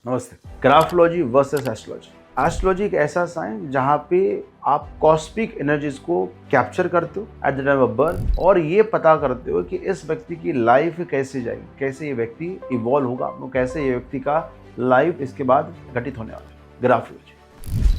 नमस्ते। Graphology versus astrology. Astrology एक ऐसा साइंस जहाँ पे आप कॉस्मिक एनर्जीज को कैप्चर करते हो at the time of birth और ये पता करते हो कि इस व्यक्ति की लाइफ कैसे जाएगी, कैसे ये व्यक्ति इवॉल्व होगा, कैसे ये व्यक्ति का लाइफ इसके बाद घटित होने वाला है।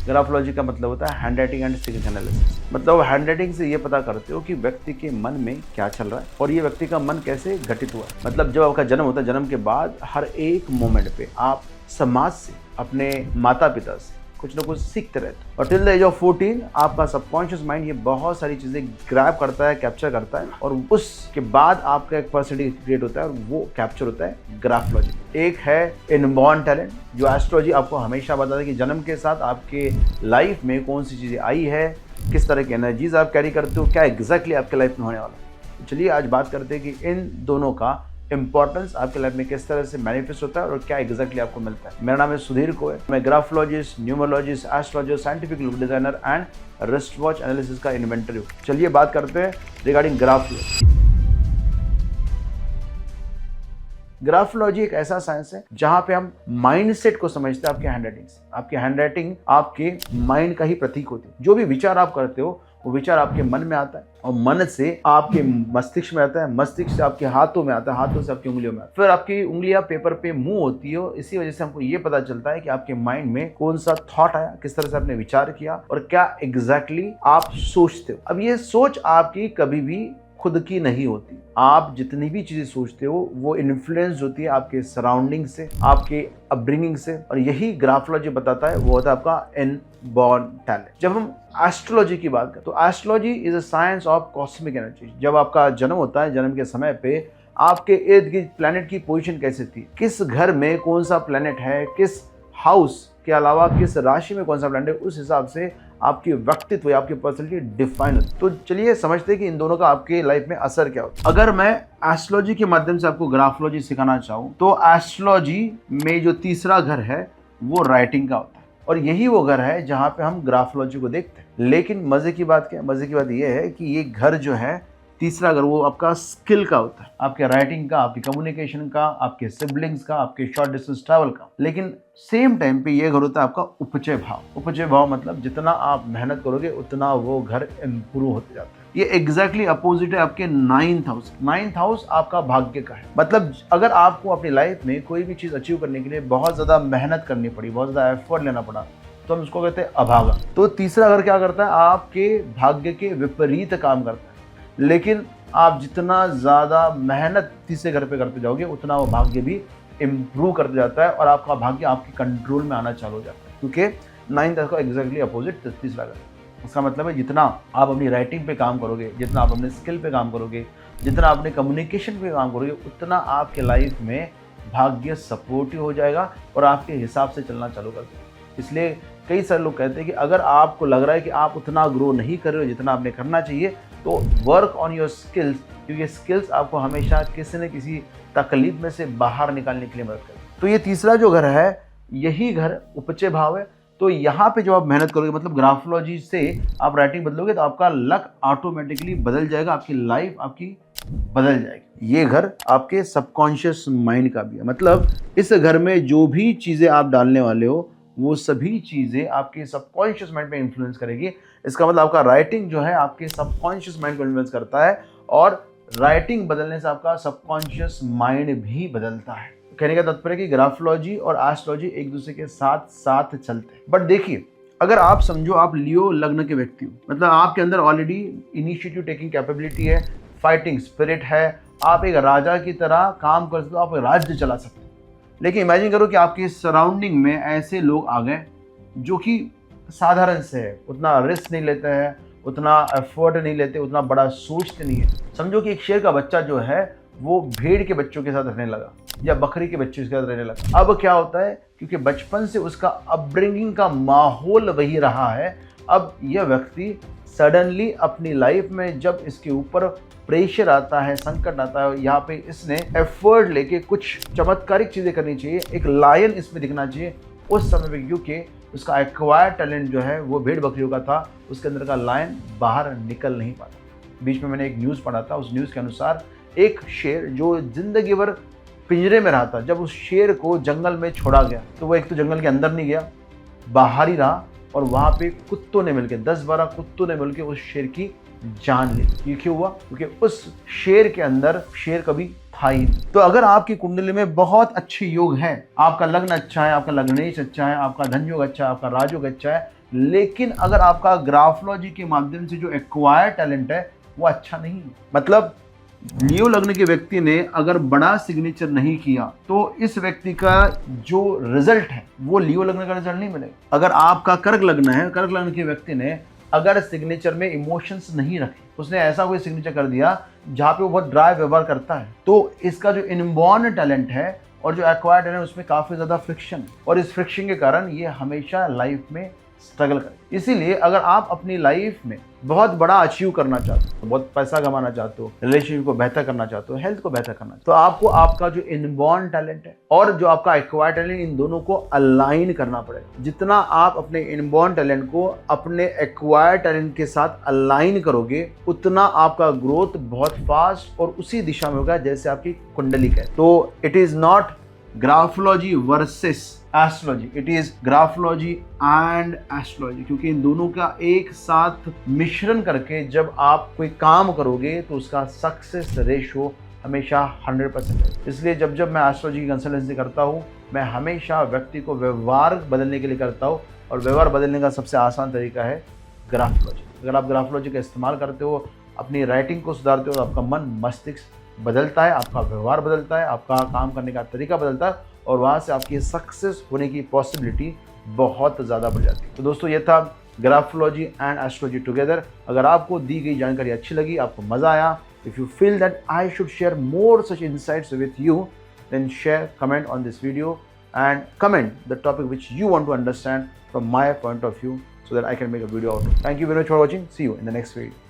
ग्राफोलॉजी का मतलब होता है hand writing and signature analysis. मतलब हैंड राइटिंग से ये पता करते हो कि व्यक्ति के मन में क्या चल रहा है और ये व्यक्ति का मन कैसे घटित हुआ है। मतलब जब आपका जन्म होता है, जन्म के बाद हर एक मोमेंट पे आप समाज से, अपने माता पिता से कुछ ना कुछ सीखते रहते हो और टिल द एज ऑफ 14 आपका सबकॉन्शियस माइंड ये बहुत सारी चीजें ग्रैब करता है, कैप्चर करता है और उसके बाद आपका एक पर्सनैलिटी क्रिएट होता है और वो कैप्चर होता है ग्राफोलॉजी। एक है इनबॉर्न टैलेंट जो एस्ट्रोलॉजी आपको हमेशा बताता है कि जन्म के साथ आपके लाइफ में कौन सी चीजें आई है, किस तरह की एनर्जीज आप कैरी करते हो, क्या एग्जैक्टली आपके लाइफ में होने वाला है। चलिए आज बात करते हैं कि इन दोनों का इंपॉर्टेंस आपके लाइफ में किस तरह से मैनिफेस्ट होता है और क्या एग्जैक्टली आपको मिलता है। मेरा नाम है सुधीर को है, मैं graphologist, numerologist, astrologer, scientific look designer and wrist watch analysis का इन्वेंटर हूँ। चलिए बात करते हैं रिगार्डिंग ग्राफोलॉजी। ग्राफोलॉजी एक ऐसा साइंस है जहां पे हम माइंडसेट को समझते हैं आपके हैंडराइटिंग से। आपकी हैंडराइटिंग आपके माइंड का ही प्रतीक होती है। जो भी विचार आप करते हो वो विचार आपके मन में आता है और मन से आपके मस्तिष्क में आता है, मस्तिष्क से आपके हाथों में आता है, हाथों से आपकी उंगलियों में आता है, फिर आपकी उंगलियां पेपर पे मूव होती है। इसी वजह से हमको ये पता चलता है कि आपके माइंड में कौन सा थॉट आया, किस तरह से आपने विचार किया और क्या एग्जैक्टली आप सोचते हो। अब ये सोच आपकी कभी भी खुद की नहीं होती। आप जितनी भी चीजें सोचते हो वो इन्फ्लुएंस होती है आपके सराउंडिंग से, आपके अपब्रिंगिंग से और यही ग्राफोलॉजी बताता है, वो होता है आपका इनबॉर्न टैलेंट। जब हम एस्ट्रोलॉजी की बात करें तो astrology is a science of cosmic energy. जब आपका जन्म होता है, जन्म के समय पे आपके इर्द गिर्द प्लैनेट की पोजीशन कैसे थी, किस घर में कौन सा प्लैनेट है, किस हाउस के अलावा किस राशि में कौन सा प्लैनेट है, उस हिसाब से आपकी व्यक्तित्व या आपकी पर्सनैलिटी डिफाइन होती है। तो चलिए समझते हैं कि इन दोनों का आपके लाइफ में असर क्या होता है। अगर मैं एस्ट्रोलॉजी के माध्यम से आपको ग्राफोलॉजी सिखाना चाहूँ तो एस्ट्रोलॉजी में जो तीसरा घर है वो राइटिंग का होता है और यही वो घर है जहाँ पे हम ग्राफोलॉजी को देखते हैं। लेकिन मजे की बात क्या है? मजे की बात यह है कि ये घर जो है तीसरा अगर वो आपका स्किल का होता है, आपके राइटिंग का, आपकी कम्युनिकेशन का, आपके सिबलिंग्स का, आपके शॉर्ट डिस्टेंस ट्रैवल का। लेकिन सेम टाइम पे ये घर होता है आपका उपचय भाव। उपचय भाव मतलब जितना आप मेहनत करोगे उतना वो घर इम्प्रूव होते जाता है। ये एग्जैक्टली अपोजिट है आपके 9th हाउस। 9th हाउस आपका भाग्य का है। मतलब अगर आपको अपनी लाइफ में कोई भी चीज अचीव करने के लिए बहुत ज्यादा मेहनत करनी पड़ी, बहुत ज्यादा एफर्ट लेना पड़ा, तो हम उसको कहते हैं अभागा। तो तीसरा घर क्या करता है? आपके भाग्य के विपरीत काम करता है। लेकिन आप जितना ज्यादा मेहनत तीसरे घर पे करते जाओगे उतना वो भाग्य भी इम्प्रूव करते जाता है और आपका भाग्य आपके कंट्रोल में आना चालू हो जाता है, क्योंकि 9th का एग्जैक्टली अपोजिट तीसरा घर। इसका मतलब है जितना आप अपनी राइटिंग पे काम करोगे, जितना आप अपने स्किल पे काम करोगे, जितना अपने कम्युनिकेशन पे काम करोगे, उतना आपके लाइफ में भाग्य सपोर्टिव हो जाएगा और आपके हिसाब से चलना चालू कर देगा। इसलिए कई सारे लोग कहते हैं कि अगर आपको लग रहा है कि आप उतना ग्रो नहीं कर रहे हो जितना आपने करना चाहिए तो वर्क ऑन योर स्किल्स, क्योंकि स्किल्स आपको हमेशा किसी न किसी तकलीफ में से बाहर निकालने के लिए मदद करें। तो ये तीसरा जो घर है यही घर उपचय भाव है। तो यहाँ पे जब आप मेहनत करोगे, मतलब ग्राफोलॉजी से आप राइटिंग बदलोगे तो आपका लक ऑटोमेटिकली बदल जाएगा, आपकी लाइफ आपकी बदल जाएगी। ये घर आपके सबकॉन्शियस माइंड का भी है। मतलब इस घर में जो भी चीज़ें आप डालने वाले हो वो सभी चीज़ें आपके सबकॉन्शियस माइंड पे इन्फ्लुएंस करेगी। इसका मतलब आपका राइटिंग जो है आपके सबकॉन्शियस माइंड को इन्फ्लुएंस करता है और राइटिंग बदलने से आपका सबकॉन्शियस माइंड भी बदलता है। कहने का तात्पर्य कि ग्राफोलॉजी और एस्ट्रोलॉजी एक दूसरे के साथ साथ चलते हैं। बट देखिए, अगर आप समझो आप लियो लग्न के व्यक्ति हो, मतलब आपके अंदर ऑलरेडी इनिशिएटिव टेकिंग कैपेबिलिटी है, फाइटिंग स्पिरिट है, आप एक राजा की तरह काम कर सकते हो, आप राज्य चला सकते हो। लेकिन इमेजिन करो कि आपके सराउंडिंग में ऐसे लोग आ गए जो कि साधारण से है, उतना रिस्क नहीं लेते हैं, उतना एफर्ट नहीं लेते, उतना बड़ा सोचते नहीं है। समझो कि एक शेर का बच्चा जो है वो भेड़ के बच्चों के साथ रहने लगा या बकरी के बच्चों के साथ रहने लगा। अब क्या होता है, क्योंकि बचपन से उसका अपब्रिंगिंग का माहौल वही रहा है, अब यह व्यक्ति सडनली अपनी लाइफ में जब इसके ऊपर प्रेशर आता है, संकट आता है, यहाँ पे इसने एफर्ट लेके कुछ चमत्कारिक चीजें करनी चाहिए, एक लायन इसमें दिखना चाहिए, उस समय पे क्योंकि उसका एक्वायर्ड टैलेंट जो है वो भेड़ बकरियों का था, उसके अंदर का लायन बाहर निकल नहीं पाता। बीच में मैंने एक न्यूज़ पढ़ा था, उस न्यूज़ के अनुसार एक शेर जो जिंदगी भर पिंजरे में रहा था, जब उस शेर को जंगल में छोड़ा गया तो वो एक तो जंगल के अंदर नहीं गया, बाहर ही रहा, और वहां पे कुत्तों ने मिलकर 10-12 कुत्तों ने मिलकर उस शेर की जान ली। ये क्यों हुआ? क्योंकि उस शेर के अंदर शेर कभी था ही नहीं। तो अगर आपकी कुंडली में बहुत अच्छे योग हैं, आपका लग्न अच्छा है, आपका लग्नेश अच्छा है, आपका धन योग अच्छा है, आपका राजयोग अच्छा है, लेकिन अगर आपका ग्राफोलॉजी के माध्यम से जो एक्वायर्ड टैलेंट है वो अच्छा नहीं है, मतलब लियो लग्न के व्यक्ति ने अगर बड़ा सिग्नेचर नहीं किया तो इस व्यक्ति का जो रिजल्ट है वो लियो लग्न का रिजल्ट नहीं मिलेगा। अगर आपका कर्क लग्न है, कर्क लग्न के व्यक्ति ने अगर सिग्नेचर में इमोशंस नहीं रखे, उसने ऐसा कोई सिग्नेचर कर दिया जहां पे वो बहुत ड्राई व्यवहार करता है, तो इसका जो इनबॉर्न टैलेंट है और जो एक्वायर्ड टैलेंट है उसमें काफी ज्यादा फ्रिक्शन, और इस फ्रिक्शन के कारण ये हमेशा लाइफ में स्ट्रगल करें। इसीलिए अगर आप अपनी लाइफ में बहुत बड़ा अचीव करना चाहते हो, बहुत पैसा कमाना चाहते हो, रिलेशनशिप को बेहतर करना चाहते हो, हेल्थ को बेहतर करना चाहते हो, तो आपको आपका जो इनबॉर्न टैलेंट है और जो आपका एक्वायर्ड टैलेंट, इन दोनों को अलाइन करना पड़ेगा। जितना आप अपने इनबॉर्न टैलेंट को अपने एक्वायर्ड टैलेंट के साथ अलाइन करोगे, उतना आपका ग्रोथ बहुत फास्ट और उसी दिशा में होगा जैसे आपकी कुंडली का है। तो it is not graphology versus astrology, it is graphology and astrology, क्योंकि इन दोनों का एक साथ मिश्रण करके जब आप कोई काम करोगे तो उसका सक्सेस रेशो हमेशा 100% है। इसलिए जब जब मैं एस्ट्रोलॉजी की कंसल्टेंसी करता हूँ, मैं हमेशा व्यक्ति को व्यवहार बदलने के लिए करता हूँ, और व्यवहार बदलने का सबसे आसान तरीका है ग्राफोलॉजी। अगर आप ग्राफोलॉजी का इस्तेमाल करते हो, अपनी राइटिंग को सुधारते हो, तो आपका मन मस्तिष्क बदलता है, आपका व्यवहार बदलता है, आपका काम करने का तरीका बदलता है, और वहाँ से आपकी सक्सेस होने की पॉसिबिलिटी बहुत ज़्यादा बढ़ जाती है। तो दोस्तों, ये था ग्राफोलॉजी एंड एस्ट्रोलॉजी टुगेदर। अगर आपको दी गई जानकारी अच्छी लगी, आपको मज़ा आया, if you feel that I should share more such insights with you, then share, comment on this video and comment the topic which you want to understand from my point of view so that I can make a video out of it. Thank you very much for watching. See you in the next video.